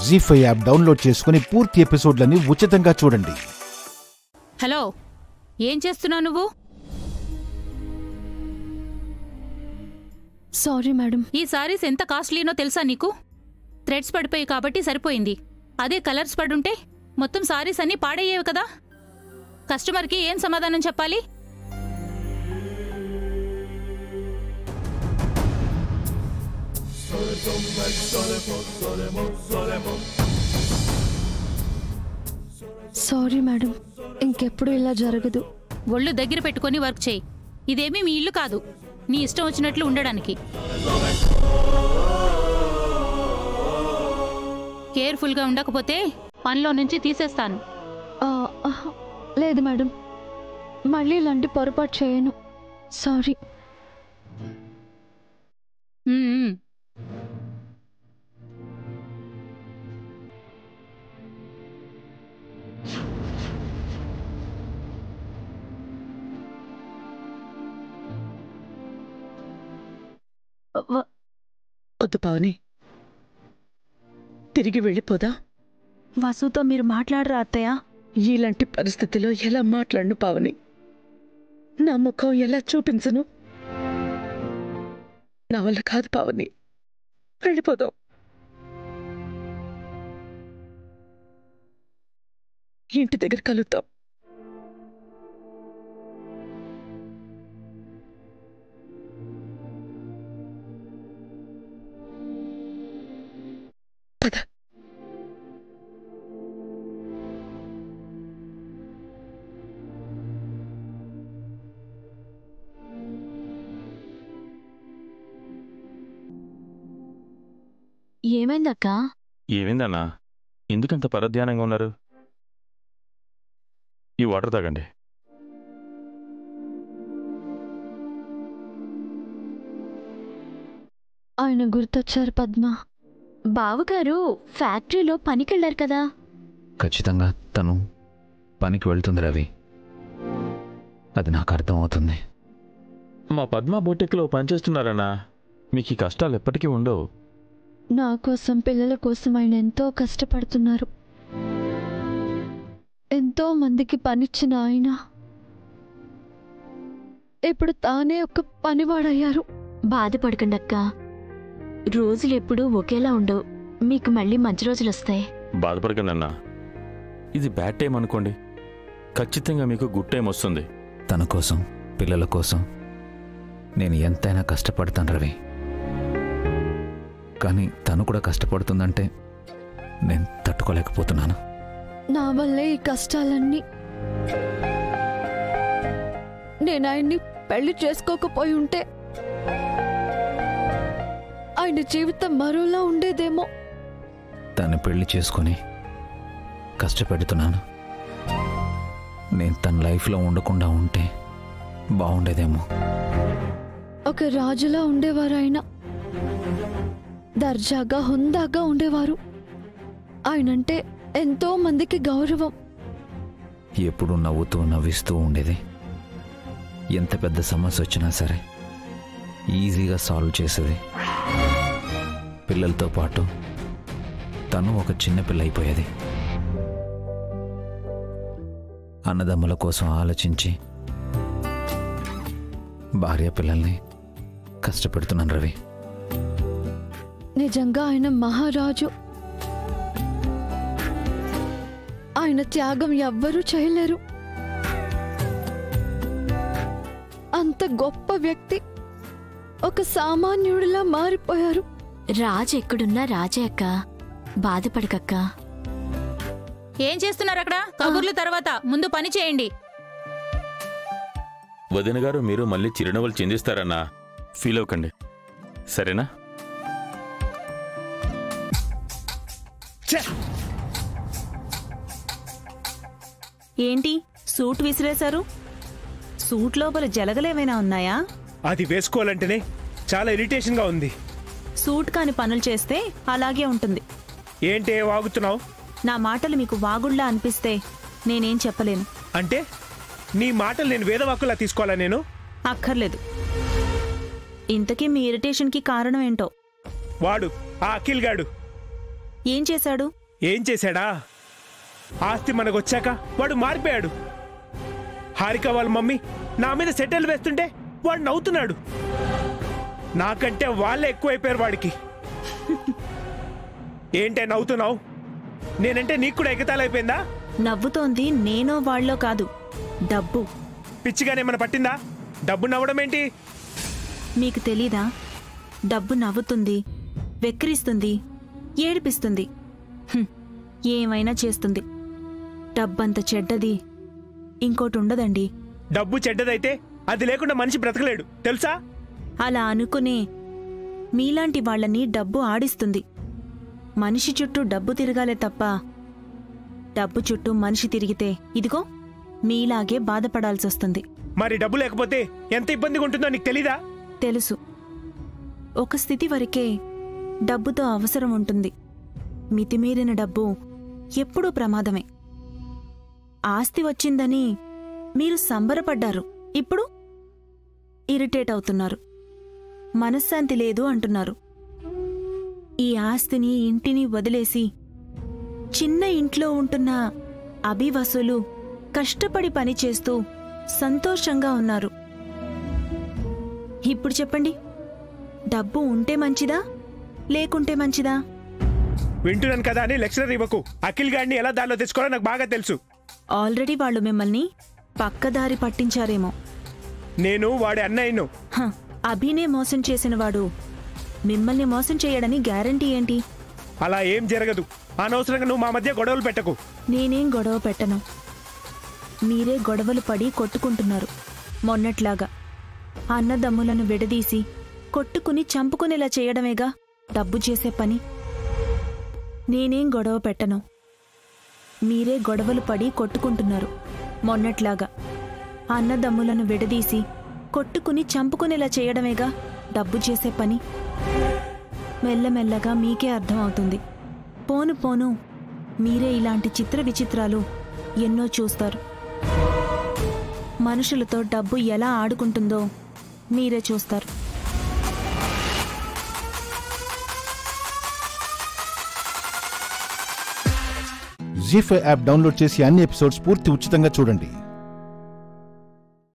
జీ5 app download చేసుకుని పూర్తి ఎపిసోడ్లని ఉచితంగా చూడండి. హలో, ఏం చేస్తున్నావు నువ్వు? Sorry madam. ఈ సారీస్ ఎంత కాస్ట్లీనో తెలుసా నీకు? థ్రెడ్స్ పడిపోయి కాబట్టి సరిపోయింది. అదే కలర్స్ పడుంటే మొత్తం సారీస్ అన్నీ పాడయ్యేవి కదా. కస్టమర్కి ఏం సమాధానం చెప్పాలి? సారీ మేడం, ఇంకెప్పుడు ఇలా జరగదు. ఒళ్ళు దగ్గర పెట్టుకొని వర్క్ చేయి. ఇదేమీ మీ ఇల్లు కాదు, నీ ఇష్టం వచ్చినట్లు ఉండడానికి. కేర్ఫుల్గా ఉండకపోతే పనిలో నుంచి తీసేస్తాను. లేదు మేడం, మళ్ళీ ఇలాంటి పొరపాటు చేయను. సారీ. వద్దు పావని, తిరిగి వెళ్ళిపోదా? వసుతో మీరు మాట్లాడరా అత్తయ్య? ఇలాంటి పరిస్థితిలో ఎలా మాట్లాడను పావని? నా ముఖం ఎలా చూపించను? నా వల్ల కాదు పావని, వెళ్ళిపోదాం. ఇంటి దగ్గర కలుద్దాం. పద. ఏమైందక్కా? ఏమైందన్నా? ఎందుకంత పరధ్యానంగా ఉన్నారు? ఈ వాటర్ తాగండి. ఆయన గుర్తొచ్చారు పద్మ. బావగారు ఫ్యాక్టరీలో పనికెళ్లారు కదా? ఖచ్చితంగా తను పనికి వెళ్తుంది రవి, అది నాకు అర్థం అవుతుంది. మా పద్మ బొటెక్లో పనిచేస్తున్నారన్నా. మీకు ఈ కష్టాలు ఎప్పటికీ ఉండవు. నా కోసం, పిల్లల కోసం ఆయన ఎంతో కష్టపడుతున్నారు. ఎంతో మందికి పనిచ్చిన ఆయన ఇప్పుడు తానే ఒక పనివాడయ్యారు. బాధపడకండి అక్క, రోజులెప్పుడూ ఒకేలా ఉండవు. మీకు మళ్ళీ మంచి రోజులు వస్తాయి. బాధపడకండి అన్నా, ఇది బ్యాడ్ టైం అనుకోండి, ఖచ్చితంగా మీకు గుడ్ టైం వస్తుంది. తన కోసం, పిల్లల కోసం నేను ఎంతైనా కష్టపడతాను రవి. కానీ తను కూడా కష్టపడుతుందంటే నేను తట్టుకోలేకపోతున్నాను. నా వల్లే ఈ కష్టాలన్నీ. నేను ఆయన్ని పెళ్లి చేసుకోకపోయి ఉంటే ఆయన జీవితం మరోలా ఉండేదేమో. తను పెళ్లి చేసుకొని కష్టపెడుతున్నాను. నేను తన లైఫ్లో ఉండకుండా ఉంటే బాగుండేదేమో. ఒక రాజులా ఉండేవారు ఆయన. దర్జాగా, హుందాగా ఉండేవారు. ఆయనంటే ఎంతో మందికి గౌరవం. ఎప్పుడు నవ్వుతూ నవ్విస్తూ ఉండేది. ఎంత పెద్ద సమస్య వచ్చినా సరే ఈజీగా సాల్వ్ చేసేది. పిల్లలతో పాటు తను ఒక చిన్న పిల్ల అయిపోయేది. అన్నదమ్ముల కోసం ఆలోచించి భార్య పిల్లల్ని కష్టపెడుతున్నాను రవి. నిజంగా ఆయన మహారాజు. ఆయన త్యాగం ఎవ్వరూ చేయలేరు. అంత గొప్ప వ్యక్తి ఒక సామాన్యుడిలా మారిపోయారు. రాజు ఎక్కడున్నా రాజే అక్క, బాధపడకక్క. ఏం చేస్తున్నారు అక్కడ? కబుర్లు తర్వాత, ముందు పని చేయండి. వదిన గారు, మీరు మళ్ళీ చిరునవ్వులు చిందిస్తారన్నా. ఫీల్ అవ్వకండి, సరేనా? ఏంటి సూట్ విసిరేశారు? సూట్ లోపల జలగలేమైనా ఉన్నాయా? అది వేసుకోవాలంటేనే చాలా ఇరిటేషన్గా ఉంది. సూట్ కాని పనులు చేస్తే అలాగే ఉంటుంది. ఏంటే వాగుతున్నావు? నా మాటలు మీకు వాగుళ్లా అనిపిస్తే నేనేం చెప్పలేను. అంటే నీ మాటలు నేను వేదవాకులా తీసుకోవాలా? నేను అక్కర్లేదు. ఇంతకీ మీ ఇరిటేషన్కి కారణం ఏంటో? వాడు ఆ అఖిల్ గాడు. ఏం చేశాడు? ఏం చేశాడా? ఆస్తి మనకొచ్చాక వాడు మారిపోయాడు. హారిక వాళ్ళ మమ్మీ నా మీద సెటిల్ వేస్తుంటే వాడు నవ్వుతున్నాడు. నాకంటే వాళ్ళే ఎక్కువైపోయారు వాడికి. ఏంటే నవ్వుతున్నావు? నేనంటే నీకు కూడా ఎగతాలైపోయిందా? నవ్వుతోంది నేనో వాళ్ళో కాదు, డబ్బు. పిచ్చిగానేమన్నా పట్టిందా? డబ్బు నవ్వడం ఏంటి? మీకు తెలీదా? డబ్బు నవ్వుతుంది, వెక్కిరిస్తుంది, ఏడిపిస్తుంది, ఏమైనా చేస్తుంది. డబ్బంత చెడ్డది ఇంకోటి ఉండదండి. డబ్బు చెడ్డదైతే అది లేకుండా మనిషి బ్రతకలేడు తెలుసా? అలా అనుకునే మీలాంటి వాళ్ళని డబ్బు ఆడిస్తుంది. మనిషి చుట్టూ డబ్బు తిరగాలే తప్ప డబ్బు చుట్టూ మనిషి తిరిగితే ఇదిగో మీలాగే బాధపడాల్సొస్తుంది. మరి డబ్బు లేకపోతే ఎంత ఇబ్బందిగా ఉంటుందో నీకు తెలీదా? తెలుసు. ఒక స్థితి వరకే డబ్బుతో అవసరం ఉంటుంది. మితిమీరిన డబ్బు ఎప్పుడూ ప్రమాదమే. ఆస్తి వచ్చిందని మీరు సంబరపడ్డారు, ఇప్పుడు ఇరిటేట్ అవుతున్నారు. మనశ్శాంతి లేదు అంటున్నారు. ఈ ఆస్తిని ఇంటిని వదిలేసి చిన్న ఇంట్లో ఉంటున్న అభివసులు కష్టపడి పనిచేస్తూ సంతోషంగా ఉన్నారు. ఇప్పుడు చెప్పండి, డబ్బు ఉంటే మంచిదా లేకుంటే మంచిదా? వింటున్నాను కదా అని లెక్చరర్ ఇవ్వకు. అఖిల్ గాడిని ఎలా దారిలో తెచ్చుకోవాలో నాకు బాగా తెలుసు. ఆల్రెడీ వాళ్ళు మిమ్మల్ని పక్కదారి పట్టించారేమో. నేను వాడి అన్నయ్యను. అభినే మోసం చేసినవాడు మిమ్మల్ని మోసం చేయడని గ్యారంటీ ఏంటి? అలా ఏం జరగదు. అనవసరంగా నువ్వు మా మధ్య గొడవలు పెట్టకు. నేనేం గొడవ పెట్టను. మీరే గొడవలు పడి కొట్టుకుంటున్నారు. మొన్నట్లాగా అన్నదమ్ములను విడదీసి కొట్టుకుని చంపుకునేలా చేయడమేగా డబ్బు చేసే పని. నేనేం గొడవ పెట్టను. మీరే గొడవలు పడి కొట్టుకుంటున్నారు. మొన్నట్లాగా అన్నదమ్ములను విడదీసి కొట్టుకుని చంపుకునేలా చేయడమేగా డబ్బు చేసే పని. మెల్లమెల్లగా మీకే అర్థమవుతుంది. పోను పోను మీరే ఇలాంటి చిత్ర విచిత్రాలు ఎన్నో చూస్తారు. మనుషులతో డబ్బు ఎలా ఆడుకుంటుందో మీరే చూస్తారు. జీ5 యాప్ డౌన్లోడ్ చేసి అన్ని ఎపిసోడ్స్ పూర్తి ఉచితంగా చూడండి.